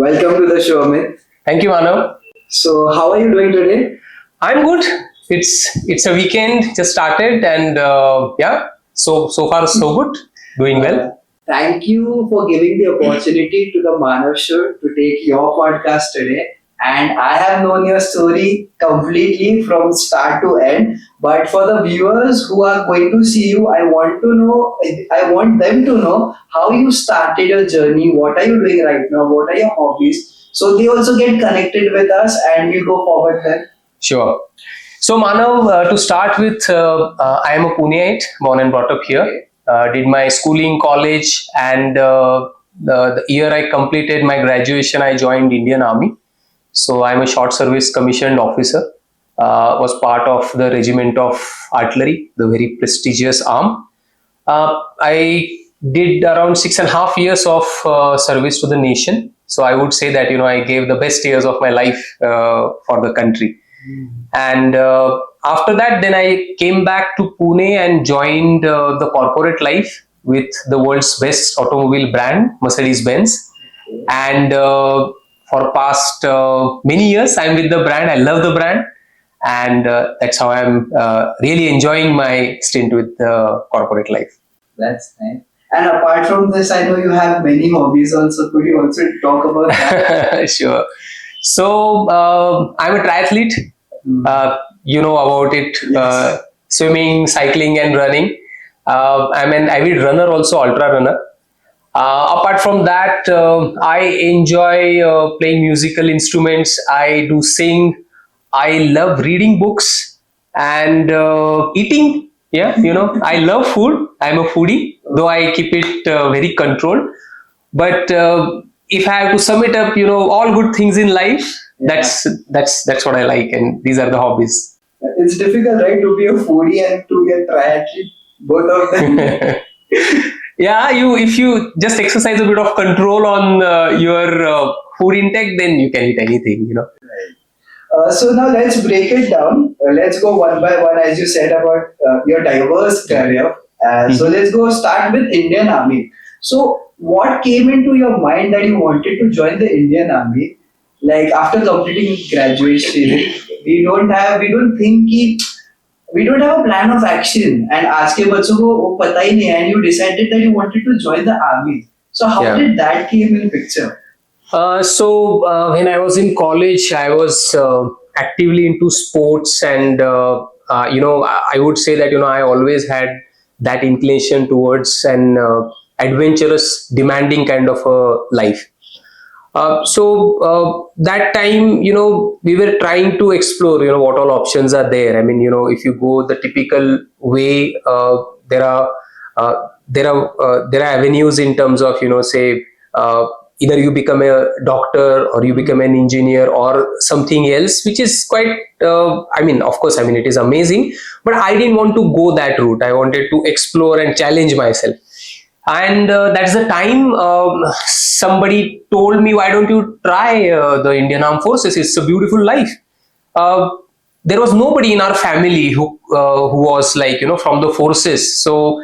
Welcome to the show, Amit. Thank you, Manav. So, how are you doing today? I'm good. It's a weekend just started, and yeah, so far so good. Doing well. Thank you for giving the opportunity to the Manav Show to take your podcast today. And I have known your story completely from start to end. But for the viewers who are going to see you, I want them to know how you started your journey. What are you doing right now? What are your hobbies? So they also get connected with us, and we go forward then. Sure. So, Manav, to start with, I am a Puneite, born and brought up here. Did my schooling, college, and the year I completed my graduation, I joined Indian Army. So, I'm a short service commissioned officer. Was part of the regiment of artillery, the very prestigious arm. I did around 6.5 years of service to the nation. So I would say that I gave the best years of my life for the country. And after that, then I came back to Pune and joined the corporate life with the world's best automobile brand, Mercedes-Benz. And for past many years, I'm with the brand. I love the brand, and that's how I'm really enjoying my stint with corporate life. That's nice. And apart from this, I know you have many hobbies also. Could you also talk about that? Sure. So I'm a triathlete. You know about it. Yes. Swimming, cycling, and running. I'm an avid runner, also ultra runner. Apart from that, I enjoy playing musical instruments. I do sing. I love reading books and eating. Yeah, I love food. I'm a foodie, though I keep it very controlled. But if I have to sum it up, all good things in life. Yeah. That's what I like, and these are the hobbies. It's difficult, right, to be a foodie and to be a triathlete, both of them. Yeah, if you just exercise a bit of control on your food intake, then you can eat anything. So now let's break it down. Let's go one by one, as you said about your diverse career. So let's go start with Indian Army. So what came into your mind that you wanted to join the Indian Army? Like after completing graduation, we don't think कि we don't have a plan of action. And आज के बच्चों को वो पता ही नहीं है. And you decided that you wanted to join the army. So how Yeah. did that came in picture? So when I was in college, I was actively into sports, and I would say that I always had that inclination towards an adventurous, demanding kind of a life. So that time, we were trying to explore, what all options are there. I mean, if you go the typical way, there are avenues in terms of, say. Either you become a doctor or you become an engineer or something else, which is quite, of course, it is amazing, but I didn't want to go that route. I wanted to explore and challenge myself. And that's the time somebody told me, why don't you try the Indian Armed Forces? It's a beautiful life. There was nobody in our family who was like, from the forces. So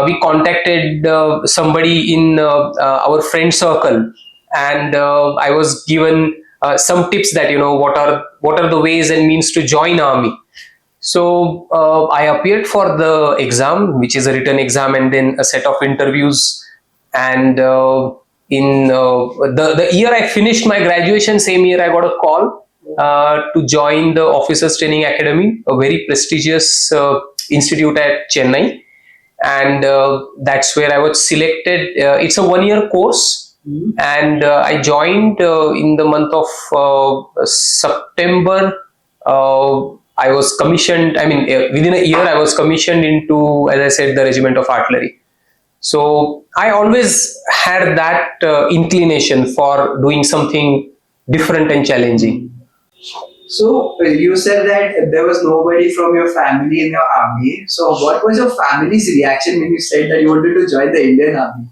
we contacted somebody in our friend circle, and I was given some tips that what are the ways and means to join army. So I appeared for the exam, which is a written exam, and then a set of interviews. And in the year I finished my graduation, same year I got a call to join the Officers Training Academy, a very prestigious institute at Chennai. And that's where I was selected. It's a 1-year course, and I joined in the month of September. I was commissioned. Within a year, I was commissioned into, as I said, the regiment of artillery. So I always had that inclination for doing something different and challenging. So you said that there was nobody from your family in your army. So what was your family's reaction when you said that you wanted to join the Indian Army?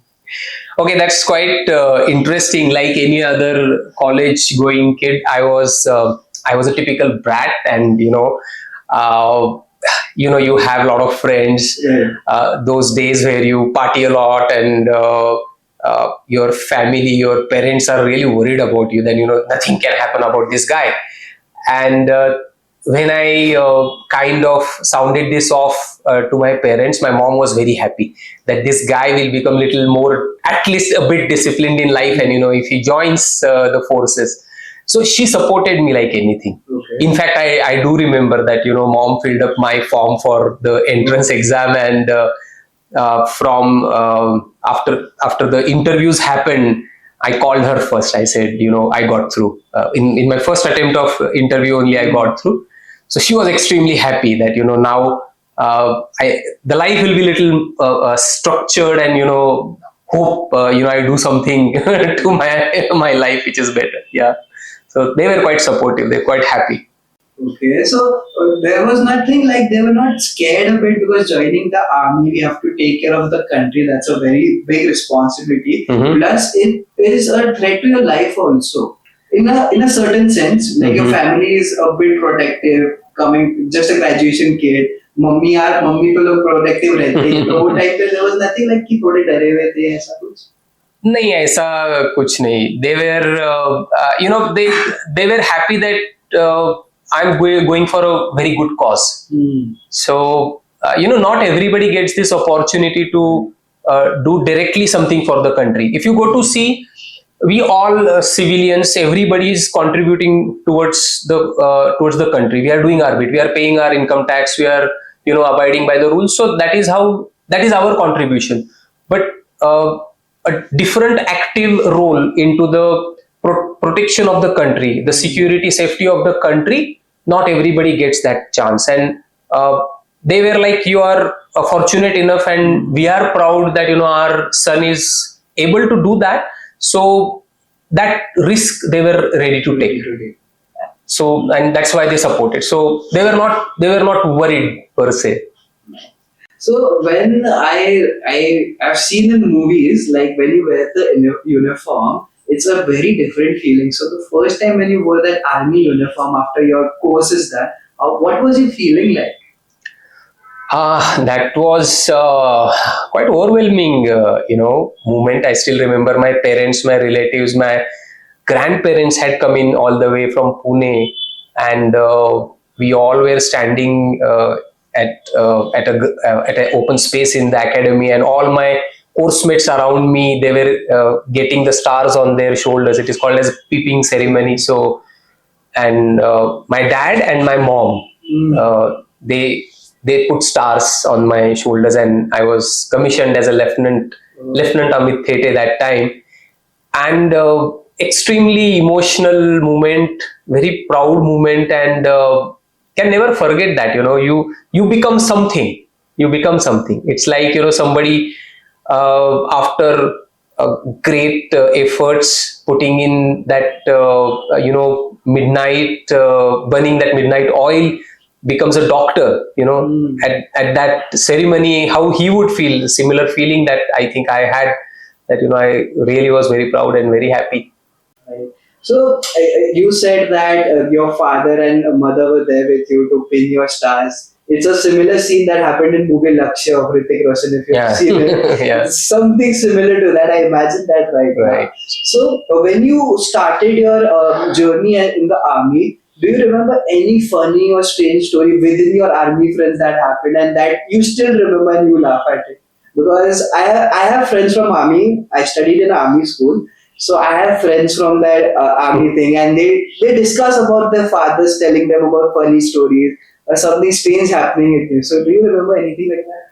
Okay, that's quite interesting. Like any other college-going kid, I was a typical brat, and you have a lot of friends. Yeah. Those days where you party a lot and your family, your parents are really worried about you, then nothing can happen about this guy. And when I kind of sounded this off to my parents, my mom was very happy that this guy will become little more, at least a bit disciplined in life, and if he joins the forces. So she supported me like anything. Okay. In fact, I do remember that mom filled up my form for the entrance exam, and from after the interviews happened, I called her first. I said, I got through. In my first attempt of interview only, I got through. So she was extremely happy that now the life will be little structured, and hope I do something to my life which is better. Yeah. So they were quite supportive. They're quite happy. Okay, so there was nothing like they were not scared of it because joining the army, we have to take care of the country. That's a very big responsibility. Mhm. Plus, it is a threat to your life also. In a certain sense, like your family is a bit protective. Coming just a graduation kid, mummy तो लोग protective रहते हैं तो वो type पे there was nothing like कि थोड़े डरे हुए थे ऐसा कुछ. नहीं, ऐसा कुछ नहीं. They were they were happy that I'm going for a very good cause. So not everybody gets this opportunity to do directly something for the country. If you go to see, we all civilians, everybody is contributing towards the country. We are doing our bit. We are paying our income tax. We are abiding by the rules. So that is our contribution. But a different active role into the protection of the country, the security, safety of the country, not everybody gets that chance. And they were like, you are fortunate enough, and we are proud that our son is able to do that. So that risk they were ready to take. So, and that's why they supported. So they were not worried per se. So when I've seen in movies, like when you wear the uniform, it's a very different feeling. So the first time when you wore that army uniform after your course is done, what was you feeling like? That was quite overwhelming, moment. I still remember my parents, my relatives, my grandparents had come in all the way from Pune, and we all were standing at an open space in the academy, and all my course mates around me, they were getting the stars on their shoulders. It is called as peeping ceremony. So, and my dad and my mom, they put stars on my shoulders, and I was commissioned as a Lieutenant Amit Thete that time. And extremely emotional moment, very proud moment, and can never forget that. You become something. You become something. It's like somebody after great efforts, putting in that midnight, burning that midnight oil, becomes a doctor. At that ceremony, how he would feel, similar feeling that I think I had. That I really was very proud and very happy. Right. So you said that your father and mother were there with you to pin your stars. It's a similar scene that happened in movie Lakshya of Hrithik Roshan. If you've seen it, Yeah. something similar to that. I imagine that right now. So when you started your journey in the army, do you remember any funny or strange story within your army friends that happened and that you still remember and you laugh at it? Because I have friends from army. I studied in army school. So I have friends from that army thing, and they discuss about their fathers telling them about funny stories or something strange happening with you. So do you remember anything like that?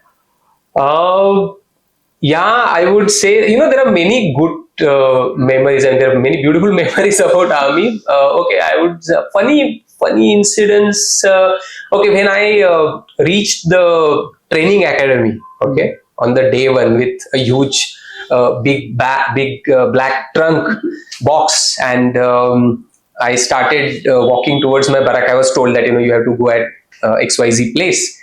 Yeah, I would say there are many good memories, and there are many beautiful memories about army. Okay, I would funny incidents. Okay, when I reached the training academy, okay, on the day one with a huge big black trunk box, and I started walking towards my barrack. I was told that you have to go at XYZ place,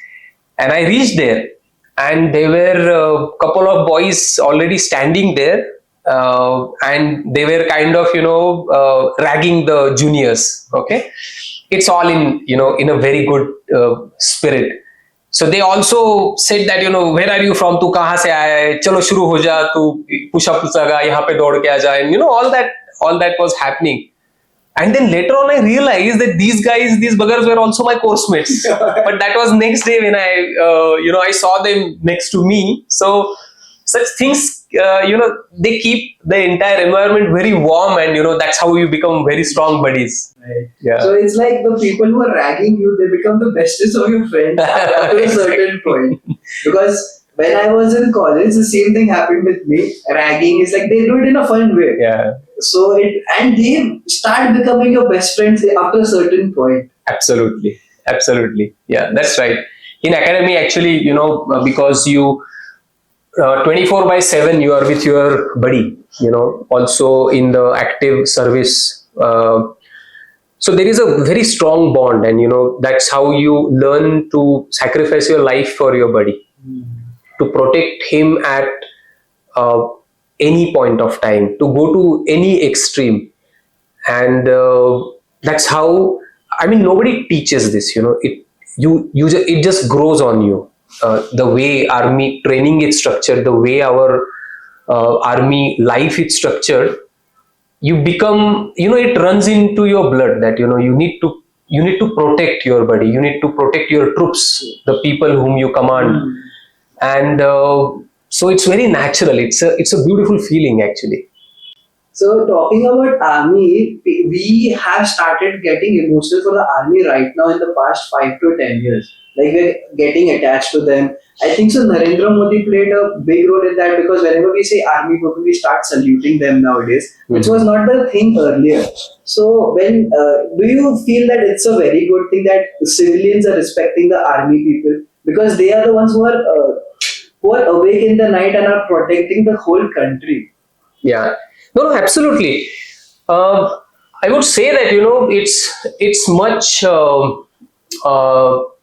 and I reached there, and there were a couple of boys already standing there, and they were kind of ragging the juniors. Okay, it's all in in a very good spirit. So they also said that, where are you from? Tu kahan se aaya hai? Chalo shuru ho ja. Tu push up laga. Yahan pe dod ke aa ja. And all that was happening. And then later on, I realized that these guys, these buggers, were also my course mates. But that was next day when I saw them next to me. So such things, they keep the entire environment very warm, and that's how you become very strong buddies. Right. Yeah. So it's like the people who are ragging you, they become the bestest of your friends up to a certain point. Because when I was in college, the same thing happened with me. Ragging is like they do it in a fun way. Yeah. So and they start becoming your best friends after a certain point. Absolutely. Yeah, that's right. In academy, actually, because you 24/7 you are with your buddy. Also in the active service. So there is a very strong bond, and that's how you learn to sacrifice your life for your buddy, to protect him at any point of time, to go to any extreme. And that's how, nobody teaches this. It just grows on you. The way army training is structured, the way our army life is structured, you become, it runs into your blood that you need to protect your buddy, you need to protect your troops, the people whom you command. And so it's very natural. It's a beautiful feeling, actually. So talking about army, we have started getting emotional for the army right now in the past 5 to 10 years. Like we're getting attached to them. I think so. Narendra Modi played a big role in that, because whenever we say army people, we start saluting them nowadays, which was not the thing earlier. So when do you feel that it's a very good thing that civilians are respecting the army people, because they are the ones who are awake in the night and are protecting the whole country? Yeah. No, absolutely. I would say that it's much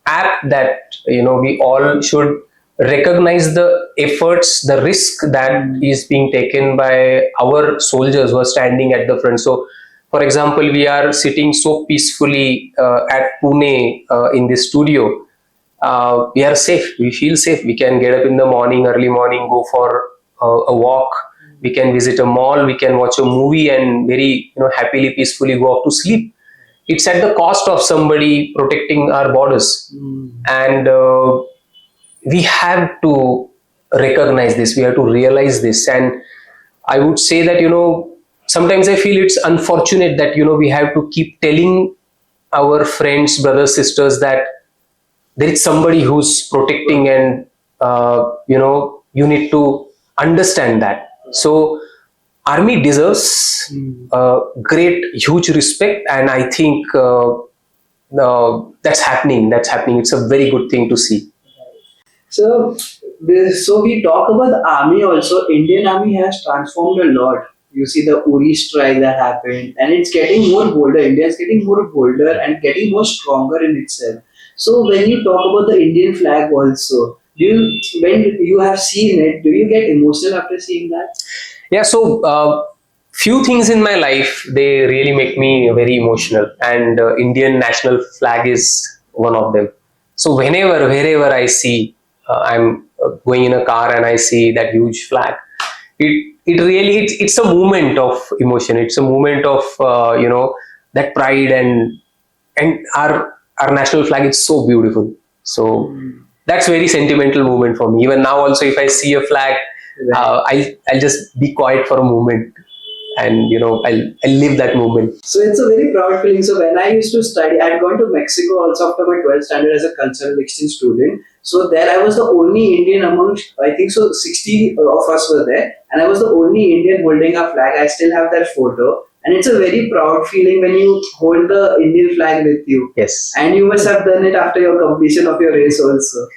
apt that we all should recognize the efforts, the risk that is being taken by our soldiers who are standing at the front. So, for example, we are sitting so peacefully at Pune in this studio. We are safe. We feel safe. We can get up in the morning, early morning, go for a walk. We can visit a mall, we can watch a movie, and very happily, peacefully go off to sleep. It's at the cost of somebody protecting our borders. And we have to recognize this, we have to realize this. And I would say that sometimes I feel it's unfortunate that we have to keep telling our friends, brothers, sisters, that there is somebody who's protecting, and you need to understand that. So army deserves great, huge respect, and I think that's happening. It's a very good thing to see. So we talk about the army also. Indian army has transformed a lot. You see the Uri strike that happened, and it's getting more bolder. India is getting more bolder and getting more stronger in itself. So when you talk about the Indian flag also, when you have seen it, do you get emotional after seeing that? Yeah, so few things in my life, they really make me very emotional, and Indian national flag is one of them. So wherever I see, I'm going in a car and I see that huge flag, it really, it's a moment of emotion. It's a moment of that pride, and our national flag is so beautiful. So that's very sentimental moment for me. Even now also, if I see a flag, I'll just be quiet for a moment, and I'll live that moment. So it's a very proud feeling. So when I used to study, I'd gone to Mexico also after my 12th standard as a cultural exchange student. So there I was the only Indian among, I think so, 60 of us were there, and I was the only Indian holding a flag. I still have that photo. And it's a very proud feeling when you hold the Indian flag with you. Yes. And you must have done it after your completion of your race also.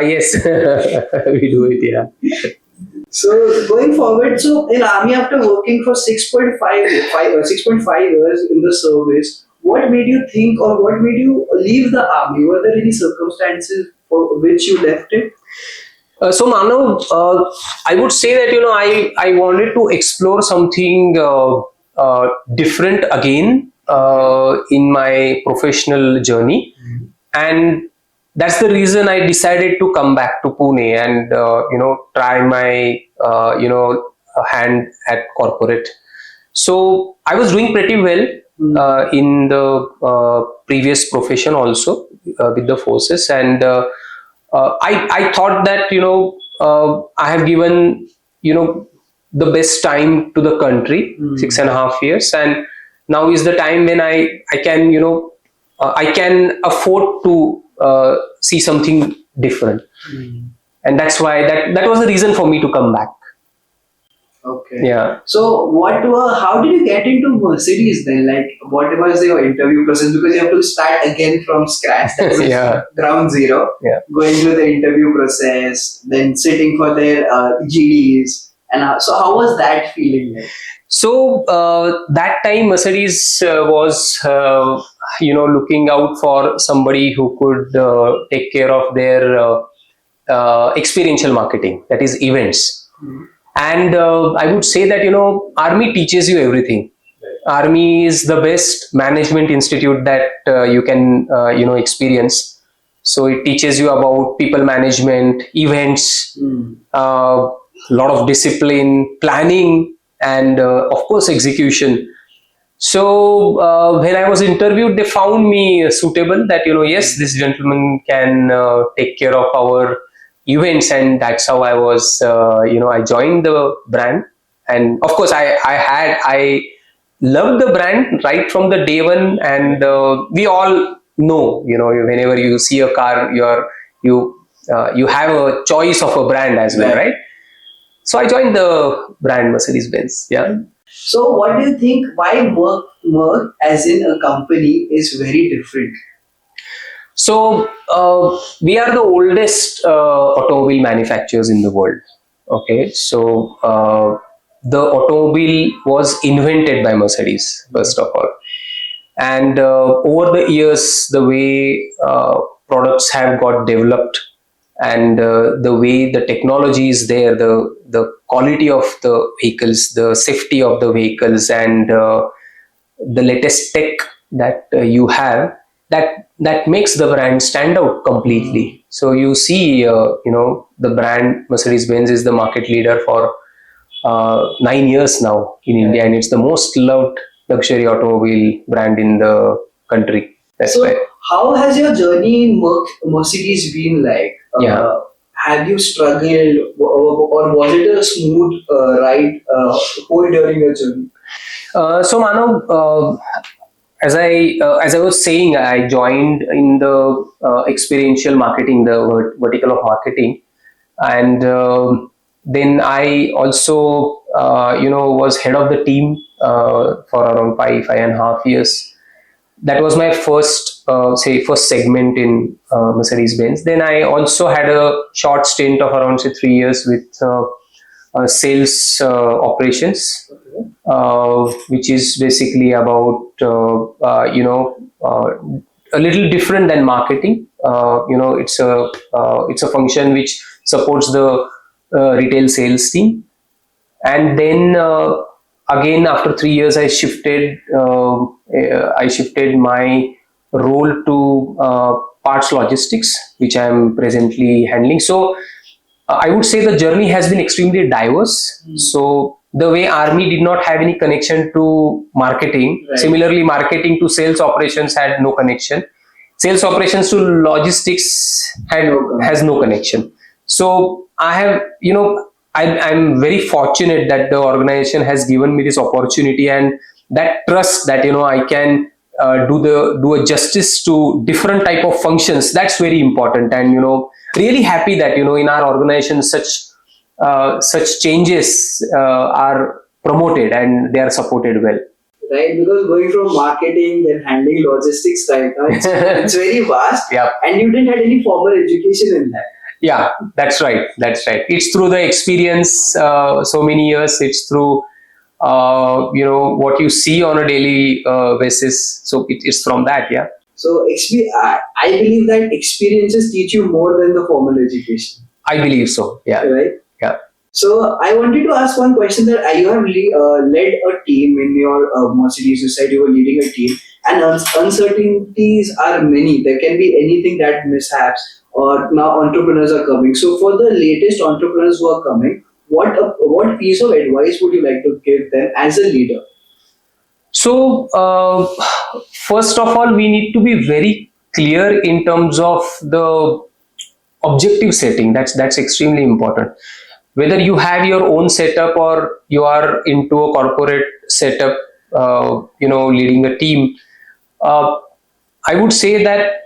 Yes. We do it, yeah. So going forward, so in army, after working for 6.5 years in the service, what made you think, or what made you leave the army? Were there any circumstances for which you left it? So Manav, I would say that I wanted to explore something different again in my professional journey, and that's the reason I decided to come back to Pune and try my hand at corporate. So I was doing pretty well in the previous profession also with the forces, and I thought that I have given the best time to the country, 6.5 years, and now is the time when I can I can afford to see something different, and that's why that was the reason for me to come back. Okay. Yeah. So how did you get into Mercedes then? Like, what was your interview process? Because you have to start again from scratch. That was Yeah. ground zero. Yeah. Going through the interview process, then sitting for their GDs. And so how was that feeling like? So that time Mercedes was looking out for somebody who could take care of their experiential marketing, that is events. And I would say that Army teaches you everything. Army is the best management institute that you can experience. So it teaches you about people management, events, lot of discipline, planning, and of course execution. So when I was interviewed, they found me suitable. That yes, this gentleman can take care of our events, and that's how I was. I joined the brand, and of course, I loved the brand right from the day one. And we all know, whenever you see a car, you have a choice of a brand as well, right? So I joined the brand Mercedes Benz. Yeah. So what do you think? Why Merck as in a company is very different? So we are the oldest automobile manufacturers in the world. Okay, so the automobile was invented by Mercedes first of all, and over the years, the way products have got developed, and the way the technology is there, the quality of the vehicles, the safety of the vehicles, and the latest tech that you have, that makes the brand stand out completely. So you see, the brand Mercedes Benz is the market leader for 9 years now in India, and it's the most loved luxury automobile brand in the country. That's So why. how has your journey in Mercedes been like? Yeah. Have you struggled, or was it a smooth ride whole during your journey? So Manav, as I was saying, I joined in the experiential marketing, the vertical of marketing, and then I also was head of the team for around 5.5 years. That was my first segment in Mercedes Benz. Then I also had a short stint of around 3 years with sales operations, which is basically about a little different than marketing. It's a function which supports the retail sales team. And then again, after 3 years, I shifted my role to parts logistics, which I am presently handling. So I would say the journey has been extremely diverse. So the way Army did not have any connection to marketing, Right. similarly, marketing to sales operations had no connection. Sales operations to logistics has no connection. So I have, I'm very fortunate that the organization has given me this opportunity, and that trust that I can do a justice to different type of functions. That's very important, and really happy that in our organization such changes are promoted and they are supported well. Right, because going from marketing then handling logistics right now, it's very vast. Yeah. And you didn't have any formal education in that. Yeah, that's right. That's right. It's through the experience, so many years. It's through what you see on a daily basis. So it's from that. Yeah. So I believe that experiences teach you more than the formal education. I believe so. Yeah. Right. Yeah. So I wanted to ask one question that you have led a team in your Mercedes. You said you were leading a team. and uncertainties are many. There can be anything that mishaps, or now entrepreneurs are coming. So for the latest entrepreneurs who are coming, what piece of advice would you like to give them as a leader? So, first of all, we need to be very clear in terms of the objective setting. That's extremely important. Whether you have your own setup or you are into a corporate setup, leading a team. Uh, I would say that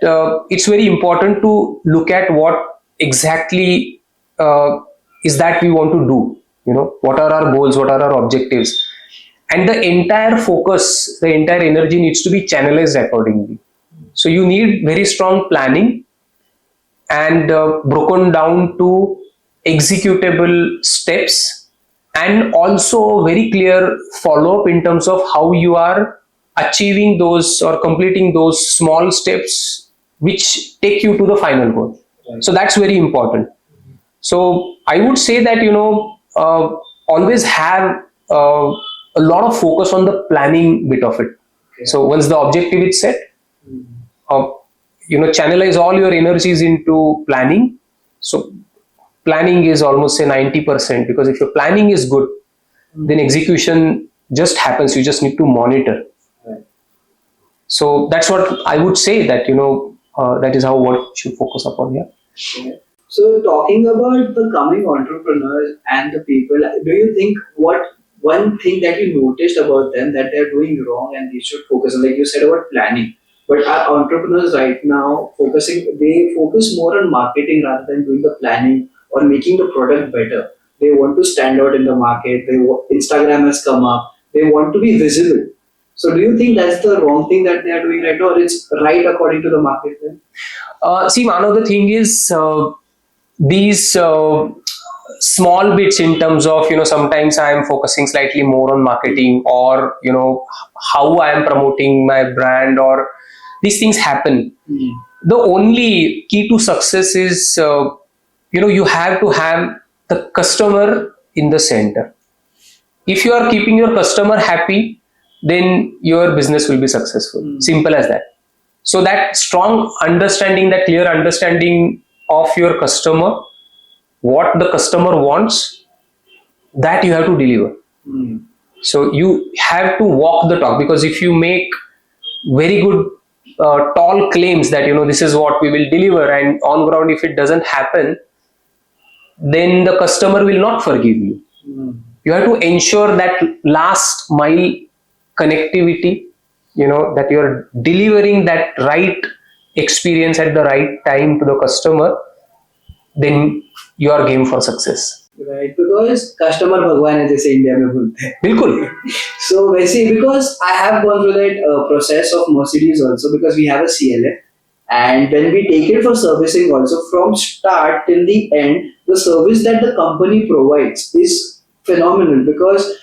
it's very important to look at what exactly uh, is that we want to do. What are our goals? What are our objectives? And the entire focus, the entire energy needs to be channelized accordingly. So you need very strong planning and broken down to executable steps, and also very clear follow up in terms of how you are achieving those or completing those small steps which take you to the final goal. So that's very important. So I would say that always have a lot of focus on the planning bit of it. Okay. So once the objective is set, uh, channelize all your energies into planning. So planning is almost say 90%, because if your planning is good, then execution just happens. You just need to monitor. Right. So that's what I would say, that that is how what should focus upon here. Okay. So talking about the coming entrepreneurs and the people, do you think what one thing that you noticed about them that they're doing wrong and they should focus on, like you said about planning, but our entrepreneurs right now they focus more on marketing rather than doing the planning or making the product better. They want to stand out in the market. Instagram has come up. They want to be visible. So do you think that's the wrong thing that they are doing right now, or it's right according to the market then? See, one of the thing is these small bits in terms of sometimes I am focusing slightly more on marketing, or how I am promoting my brand, or these things happen. The only key to success is you have to have the customer in the center. If you are keeping your customer happy, then your business will be successful. Simple as that. So that strong understanding, that clear understanding of your customer, what the customer wants, that you have to deliver. So you have to walk the talk, because if you make very good tall claims that this is what we will deliver, and on ground if it doesn't happen, then the customer will not forgive you. You have to ensure that last mile connectivity, that you are delivering that right experience at the right time to the customer, then you are game for success. Right, because customer भगवान है जैसे India में बोलते हैं. बिल्कुल. So basically, because I have gone through that process of Mercedes also, because we have a CLA, and when we take it for servicing also, from start till the end, the service that the company provides is phenomenal, because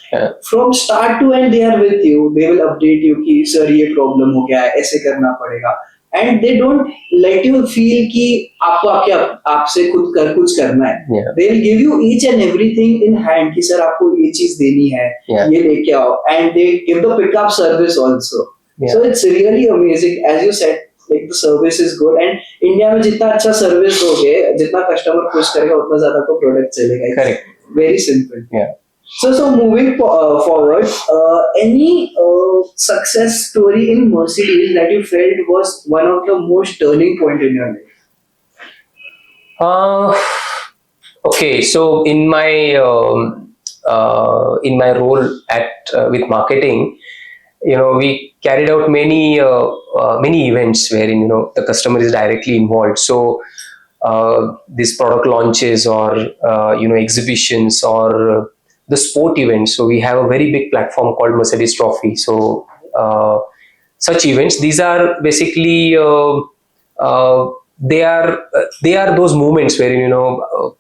from start to end they are with you. They will update you कि sir ये problem हो गया है, ऐसे करना पड़ेगा, and they don't let you feel कि आपको आपसे कुछ करना है. They'll give you each and everything in hand कि sir आपको ये चीज देनी है, ये लेके आओ, and they give the pickup service also. So it's really amazing, as you said. Like the service is good, and India में जितना अच्छा सर्विस दोगे, जितना कस्टमर खुश करेगा, उतना ज्यादा को प्रोडक्ट चलेगा. Correct. Very simple. So moving forward, any success story in Mercedes that you felt was one of the most turning point in your life? Okay, so in my role at with marketing, we carried out many events wherein the customer is directly involved. So these product launches, or exhibitions, or the sport events. So we have a very big platform called Mercedes Trophy. So such events, these are basically they are those moments where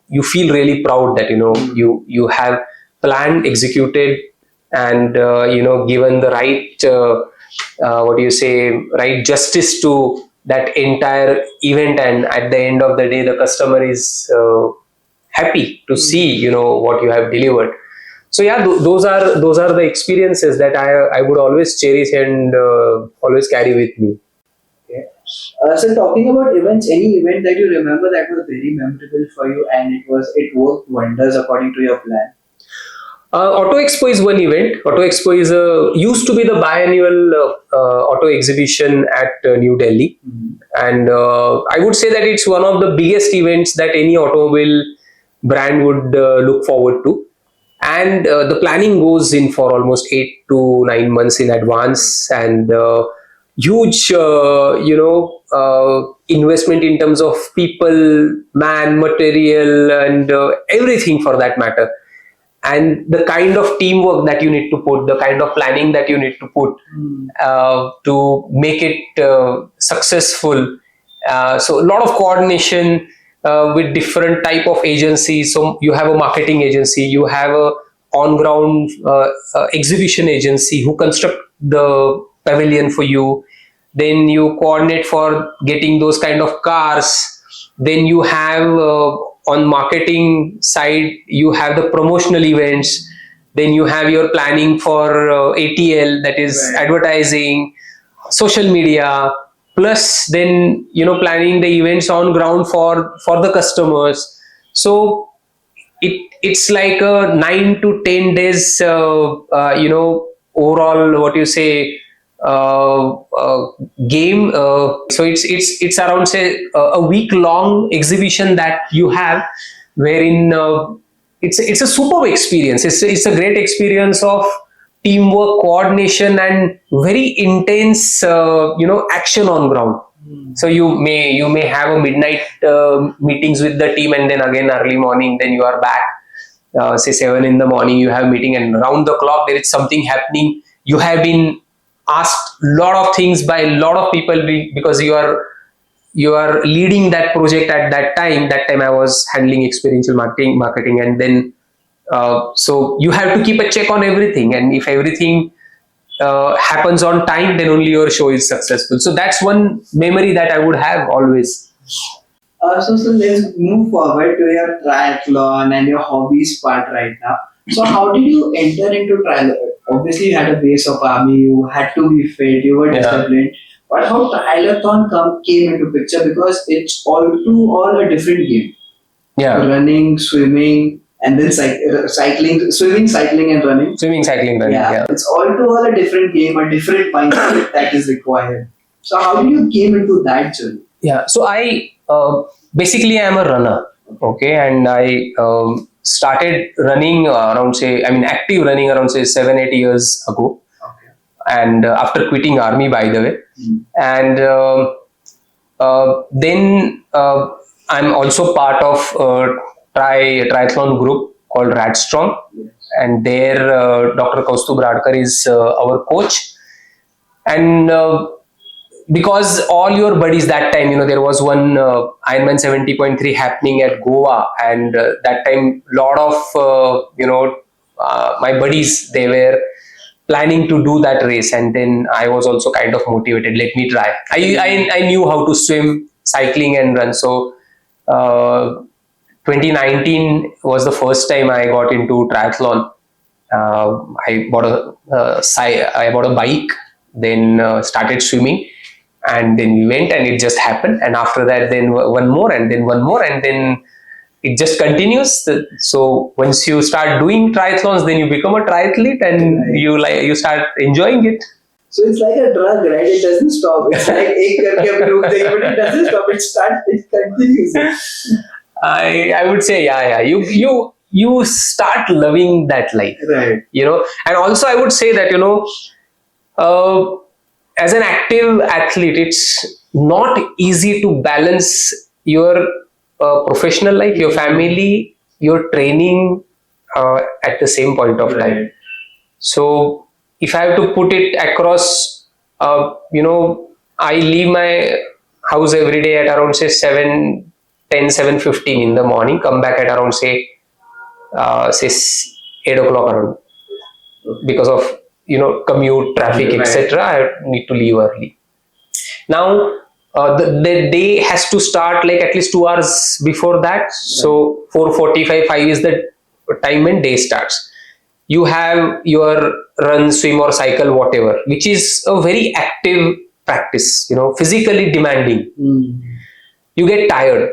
you feel really proud that you have planned, executed, and given the right right justice to that entire event, and at the end of the day the customer is happy to see what you have delivered. So yeah, those are the experiences that I would always cherish and always carry with me. Okay. So talking about events, any event that you remember that was very memorable for you and it worked wonders according to your plan? Auto Expo is one event. Auto Expo is used to be the biannual auto exhibition at New Delhi, Mhm. and I would say that it's one of the biggest events that any automobile brand would look forward to. And the planning goes in for almost 8 to 9 months in advance, and huge, investment in terms of people, man, material, and everything for that matter, and the kind of teamwork that you need to put, the kind of planning that you need to put Mm. to make it successful. So a lot of coordination with different type of agencies. So you have a marketing agency, you have a on ground exhibition agency who construct the pavilion for you, then you coordinate for getting those kind of cars, then you have on marketing side you have the promotional events, then you have your planning for ATL, that is Right. advertising, social media, plus then planning the events on ground for the customers. So it's like a 9 to 10 days overall, what you say, game. So it's around, say, a week long exhibition that you have, wherein it's a superb experience. It's a great experience of teamwork, coordination, and very intense action on ground. Mm. So you may have a midnight meetings with the team, and then again early morning, then you are back, say 7 in the morning, you have meeting, and round the clock there is something happening. You have been asked lot of things by a lot of people, because you are leading that project at that time I was handling experiential marketing, and then so you have to keep a check on everything, and if everything happens on time, then only your show is successful. So that's one memory that I would have always. So let's move forward to your triathlon and your hobbies part right now. So how did you enter into triathlon? Obviously, you had a base of army, you had to be fit, you were Yeah. disciplined. But how triathlon came into picture, because it's all a different game. Yeah. Running, swimming, and then cycling, swimming, cycling, and running. Swimming, cycling, running. Yeah. It's all a different game, a different mindset that is required. So how did you came into that journey? Yeah. So I basically I am a runner. Okay, and I started running around, say, I mean active running around, say, 7-8 years ago, Okay. and after quitting army, by the way. Mm. And then I'm also part of a triathlon group called Rad Strong, Yes. and there Dr. Kaustubh Radkar is our coach. And because all your buddies that time, there was one Ironman 70.3 happening at Goa, and that time lot of my buddies, they were planning to do that race, and then I was also kind of motivated, let me try. I knew how to swim, cycling, and run. So 2019 was the first time I got into triathlon. I bought a bike, then started swimming, and then we went, and it just happened. And after that, then one more, and then one more, and then it just continues. So once you start doing triathlons, then you become a triathlete, and Right. you start enjoying it. So it's like a drug, right? It doesn't stop. It's like एक करके अभी रुक जाएगी, but it doesn't stop. It continues. I would say, yeah. You start loving that life. Right. And also I would say that uh, as an active athlete, it's not easy to balance your professional life, your family, your training at the same point of time. Right. So if I have to put it across, I leave my house every day at around, say, 7:10, 7:15 in the morning, come back at around, say 8 o'clock around, because of commute, traffic, Right. etc. I need to leave early. Now the day has to start like at least 2 hours before that. So 4:45, 5 is the time when day starts. you have your run, swim, or cycle, whatever, which is a very active practice, physically demanding. You get tired.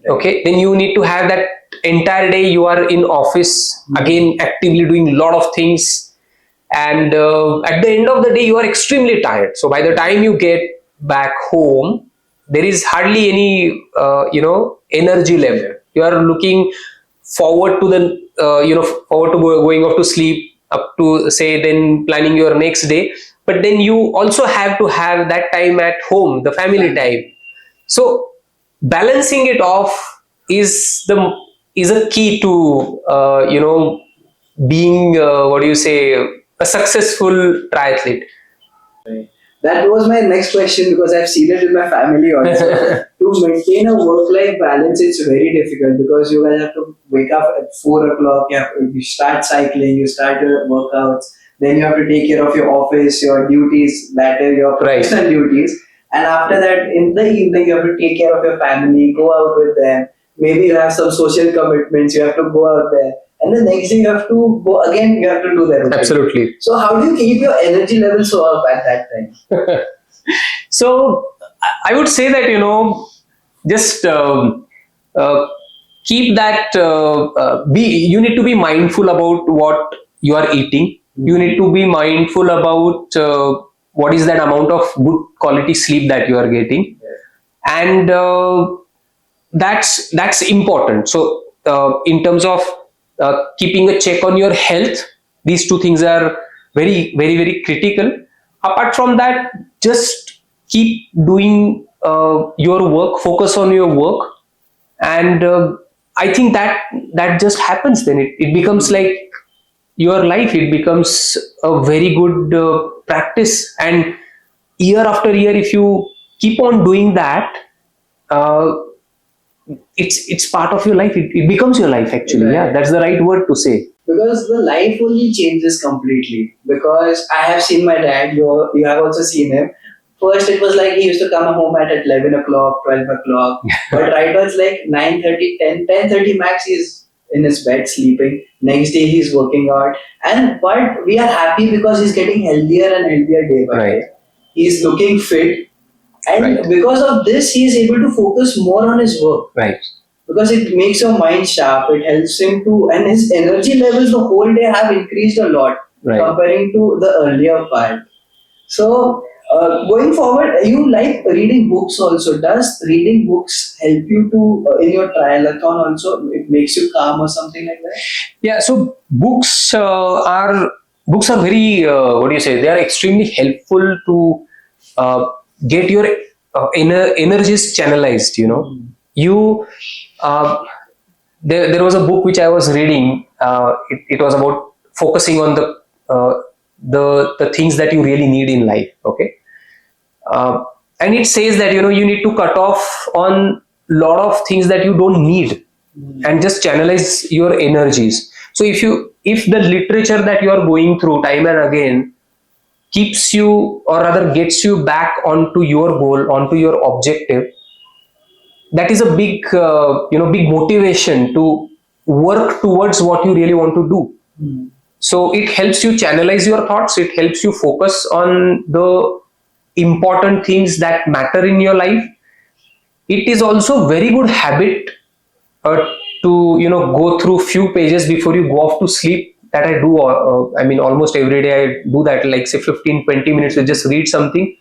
Okay, then you need to have that entire day you are in office, again actively doing a lot of things, and at the end of the day you are extremely tired. So by the time you get back home, there is hardly any energy left. You are looking forward to the forward to going off to sleep, up to say then planning your next day, but then you also have to have that time at home, the family time. So balancing it off is a key to being what do you say, a successful triathlete. That was my next question because I've seen it in my family also. To maintain a work-life balance, it's very difficult because you guys have to wake up at 4 o'clock. You start cycling, you start your workouts, then you have to take care of your office, your duties, that are your professional duties. And after that, in the evening, you have to take care of your family, go out with them. Maybe you have some social commitments, you have to go out there. And the next day, you have to go again, you have to do that. Absolutely. So, how do you keep your energy level so up at that time? So, I would say that, just keep that, you need to be mindful about what you are eating. You need to be mindful about what is that amount of good quality sleep that you are getting, and that's important. So in terms of keeping a check on your health, these two things are very, very, very critical. Apart from that, just keep doing your work, focus on your work, and I think that just happens. Then it becomes like your life. It becomes a very good practice, and year after year, if you keep on doing that, it's part of your life. It becomes your life, actually. Right. Yeah, that's the right word to say. Because the life only changes completely. Because I have seen my dad, you have also seen him. First, it was like he used to come home at 11 o'clock, 12 o'clock. But right now, it's like 9:30, 10:30 max, he's in his bed sleeping. Next day, he's working out. But we are happy because he's getting healthier and healthier day by day. He's looking fit. And because of this, he is able to focus more on his work. Right. Because it makes your mind sharp, it helps him to, and his energy levels the whole day have increased a lot comparing to the earlier part. So, going forward, you like reading books also. Does reading books help you to, in your triathlon also? It makes you calm or something like that? Yeah, so books are very, what do you say, they are extremely helpful to get your energies channelized, You there was a book which I was reading. It was about focusing on the things that you really need in life. Okay, and it says that you need to cut off on lot of things that you don't need, and just channelize your energies. So if the literature that you are going through time and again keeps you, or rather gets you back onto your goal, onto your objective, that is a big big motivation to work towards what you really want to do. So it helps you channelize your thoughts, it helps you focus on the important things that matter in your life. It is also very good habit to go through few pages before you go off to sleep. That I do, almost every day I do that, like say 15-20 minutes to just read something.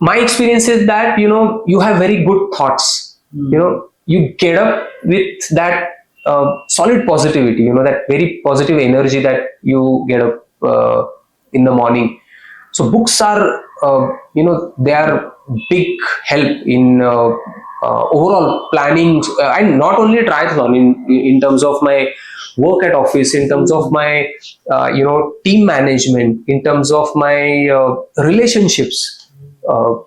My experience is that you have very good thoughts. You get up with that solid positivity, that very positive energy that you get up in the morning. So books are they are big help in overall planning, and not only triathlon, in terms of my work at office, in terms of my team management, in terms of my relationships.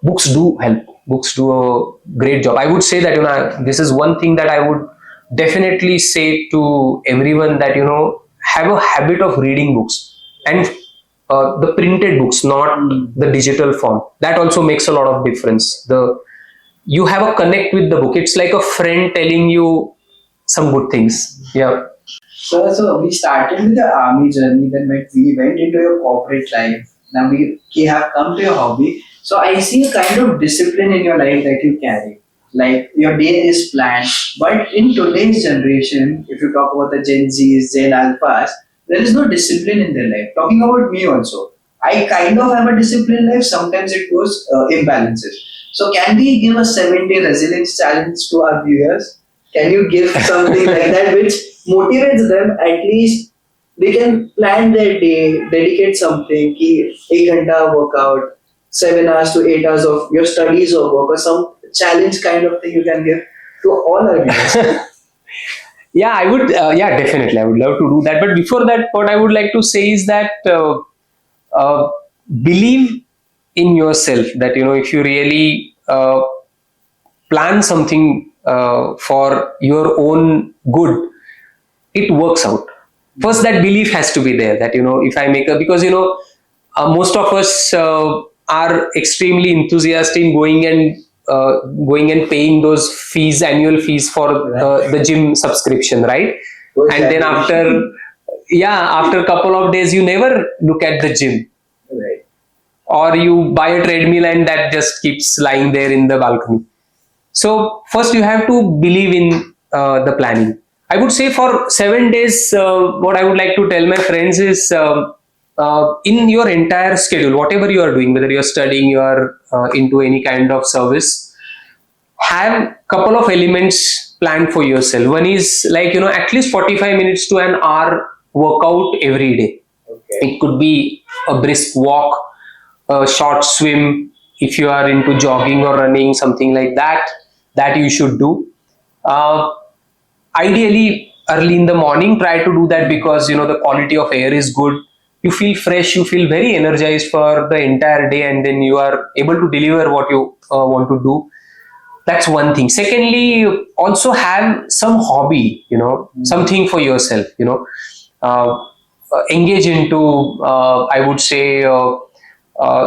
Books do help. Books do a great job. I would say that this is one thing that I would definitely say to everyone, that have a habit of reading books, and the printed books, not the digital form. That also makes a lot of difference. You have a connect with the book. It's like a friend telling you some good things. Yeah. So we started with the army journey, then we went into your corporate life. Now we have come to your hobby. So I see a kind of discipline in your life that you carry. Like your day is planned. But in today's generation, if you talk about the Gen Zs, Gen Alphas, there is no discipline in their life. Talking about me also, I kind of have a disciplined life. Sometimes it goes imbalances. So can we give a 7-day resilience challenge to our viewers? Can you give something like that which motivates them? At least they can plan their day, dedicate something, ki 1 ghanta workout, 7 hours to 8 hours of your studies or work, or some challenge kind of thing you can give to all our viewers. Yeah, I would. Yeah, definitely, I would love to do that. But before that, what I would like to say is that uh, believe in yourself. That if you really plan something for your own good, it works out. First, that belief has to be there. That if I make a because most of us are extremely enthusiastic in going and paying those fees, annual fees for the gym subscription, right? And then after a couple of days, you never look at the gym, Right. or you buy a treadmill and that just keeps lying there in the balcony. So first, you have to believe in the planning. I would say for 7 days, what I would like to tell my friends is in your entire schedule, whatever you are doing, whether you're studying, you are into any kind of service, have couple of elements planned for yourself. One is like at least 45 minutes to an hour workout every day. Okay. It could be a brisk walk, a short swim, if you are into jogging or running, something like that, that you should do. Uh, Ideally, early in the morning, try to do that because the quality of air is good. You feel fresh, you feel very energized for the entire day, and then you are able to deliver what you want to do. That's one thing. Secondly, also have some hobby, something for yourself, uh, engage into, I would say,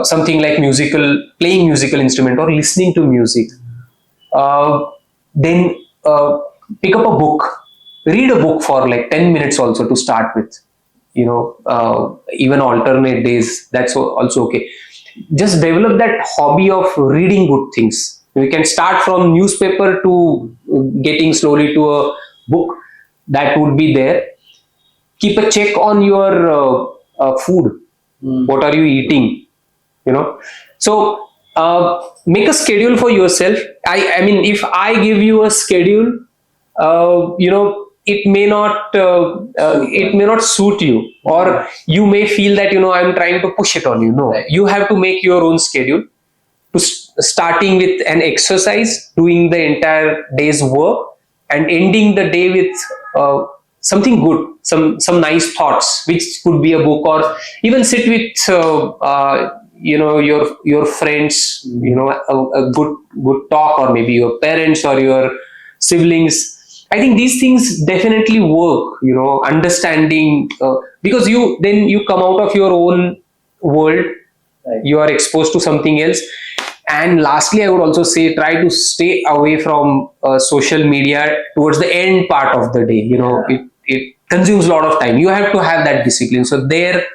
something like playing musical instrument or listening to music. Then pick up a book, read a book for like 10 minutes also to start with. Even alternate days, that's also okay. Just develop that hobby of reading good things. We can start from newspaper to getting slowly to a book. That would be there. Keep a check on your food. What are you eating? So make a schedule for yourself. I mean, if I give you a schedule, it may not suit you, or you may feel that I'm trying to push it on you. No, Right. you have to make your own schedule, to starting with an exercise, doing the entire day's work, and ending the day with something good, some nice thoughts, which could be a book, or even sit with your friends, a good talk, or maybe your parents or your siblings. I think these things definitely work. Understanding, because you come out of your own world, Right. you are exposed to something else. And lastly, I would also say try to stay away from social media towards the end part of the day. It consumes a lot of time. You have to have that discipline. So there,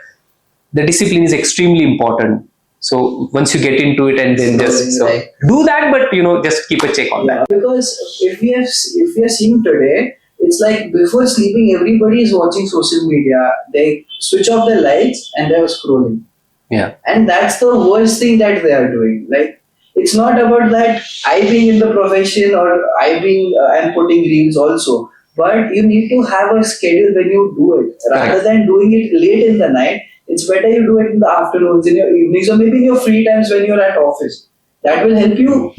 the discipline is extremely important. So once you get into it, and then just Right. do that, but just keep a check on that. Because if we are seeing today, it's like before sleeping, everybody is watching social media. They switch off their lights and they're scrolling, Yeah. and that's the worst thing that they are doing. Like it's not about that I being in the profession or I being and putting reels also, but you need to have a schedule when you do it rather Correct. than doing it late in the night. It's better you do it in the afternoons, in your evenings, or maybe in your free times when you're at office. That will help you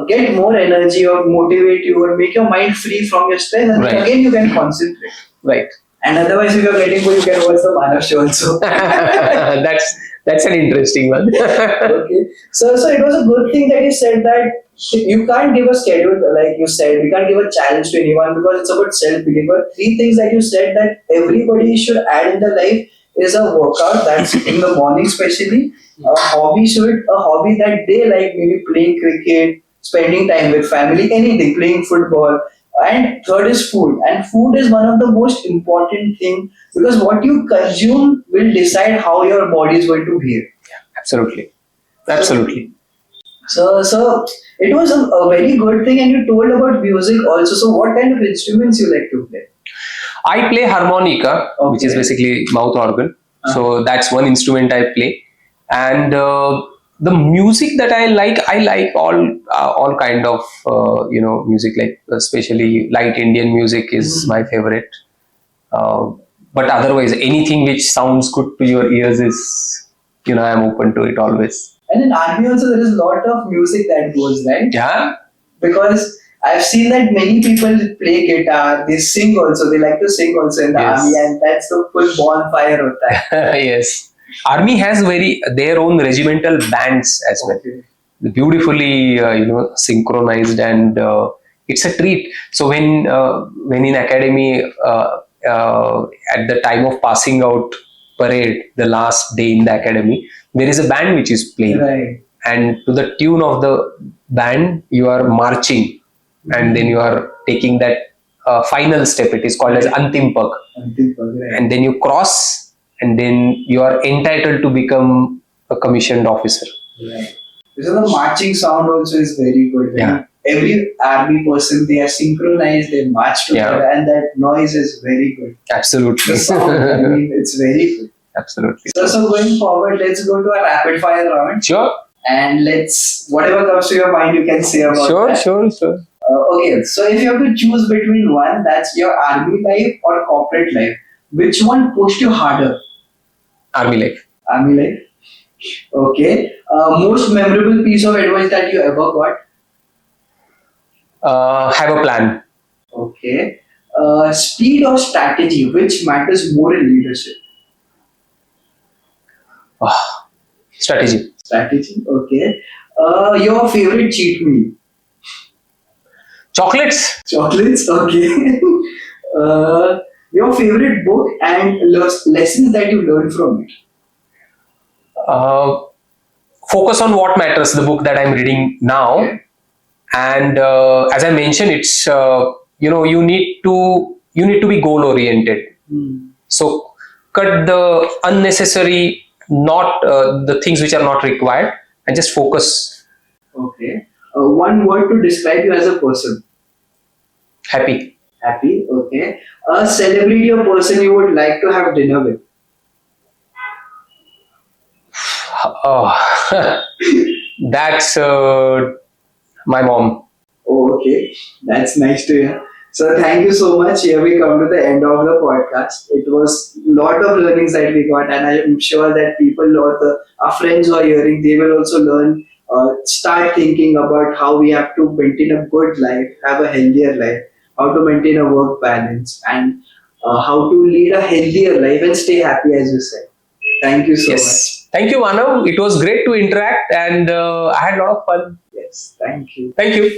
get more energy or motivate you or make your mind free from your stress, and then Right. again you can concentrate. Right. And otherwise, if you're getting bored, you can watch the Manav show also. That's an interesting one. Okay. So it was a good thing that you said that you can't give a schedule, like you said, you can't give a challenge to anyone because it's about self-belief. But 3 things that you said that everybody should add in their life is a workout, that's in the morning especially. A hobby that they like, maybe playing cricket, spending time with family, anything, playing football, And third is food. And food is one of the most important thing because what you consume will decide how your body is going to behave. Absolutely. Absolutely. So it was a very good thing. And you told about music also. So what kind of instruments you like to play? I play harmonica, which is Okay. basically mouth organ. So that's one instrument I play. And the music that I like all kind of music, like especially light Indian music is my favorite. Uh, but otherwise, anything which sounds good to your ears is, I'm open to it always. And in army also there is a lot of music that goes, right? Yeah. Because I've seen that many people play guitar, they sing also, they like to sing also in the Yes. army, and that's the full bonfire of that. Yes. Army has their own regimental bands as well. Okay. Beautifully synchronized, and it's a treat. So when in academy, at the time of passing out parade, the last day in the academy, there is a band which is playing, Right. and to the tune of the band you are marching, and then you are taking that final step. It is called as antim pag, Right. and then you cross, and then you are entitled to become a commissioned officer. Right. So the marching sound also is very good. Yeah. Every army person, they are synchronized, they march together, and that noise is very good. Absolutely. The sound, I mean, it's very good. Absolutely. So going forward, let's go to a rapid fire round. Sure. And let's, whatever comes to your mind, you can say about that. Sure. Okay, so if you have to choose between one, that's your army life or corporate life, which one pushed you harder? Army life. Army life. Okay. Most memorable piece of advice that you ever got? Have a plan. Okay. Speed or strategy, which matters more in leadership? Strategy. Strategy. Okay. Your favorite cheat meal? Chocolates. Chocolates. Okay. Your favorite book and lessons that you learned from it? Focus on what matters. The book that I'm reading now, Okay. and as I mentioned, it's you need to be goal oriented. So cut the unnecessary, not the things which are not required, and just focus. Okay. One word to describe you as a person? Happy. Happy. Okay. A celebrity or person you would like to have dinner with? Oh, that's my mom. Oh, okay. That's nice to hear. So thank you so much. Here we come to the end of the podcast. It was a lot of learnings that we got, and I am sure that people or our friends who are hearing, they will also learn, start thinking about how we have to maintain a good life, have a healthier life, how to maintain a work balance, and how to lead a healthier life and stay happy, as you said. Thank you so much. Yes. Thank you, Manav. It was great to interact, and I had a lot of fun. Yes, thank you. Thank you.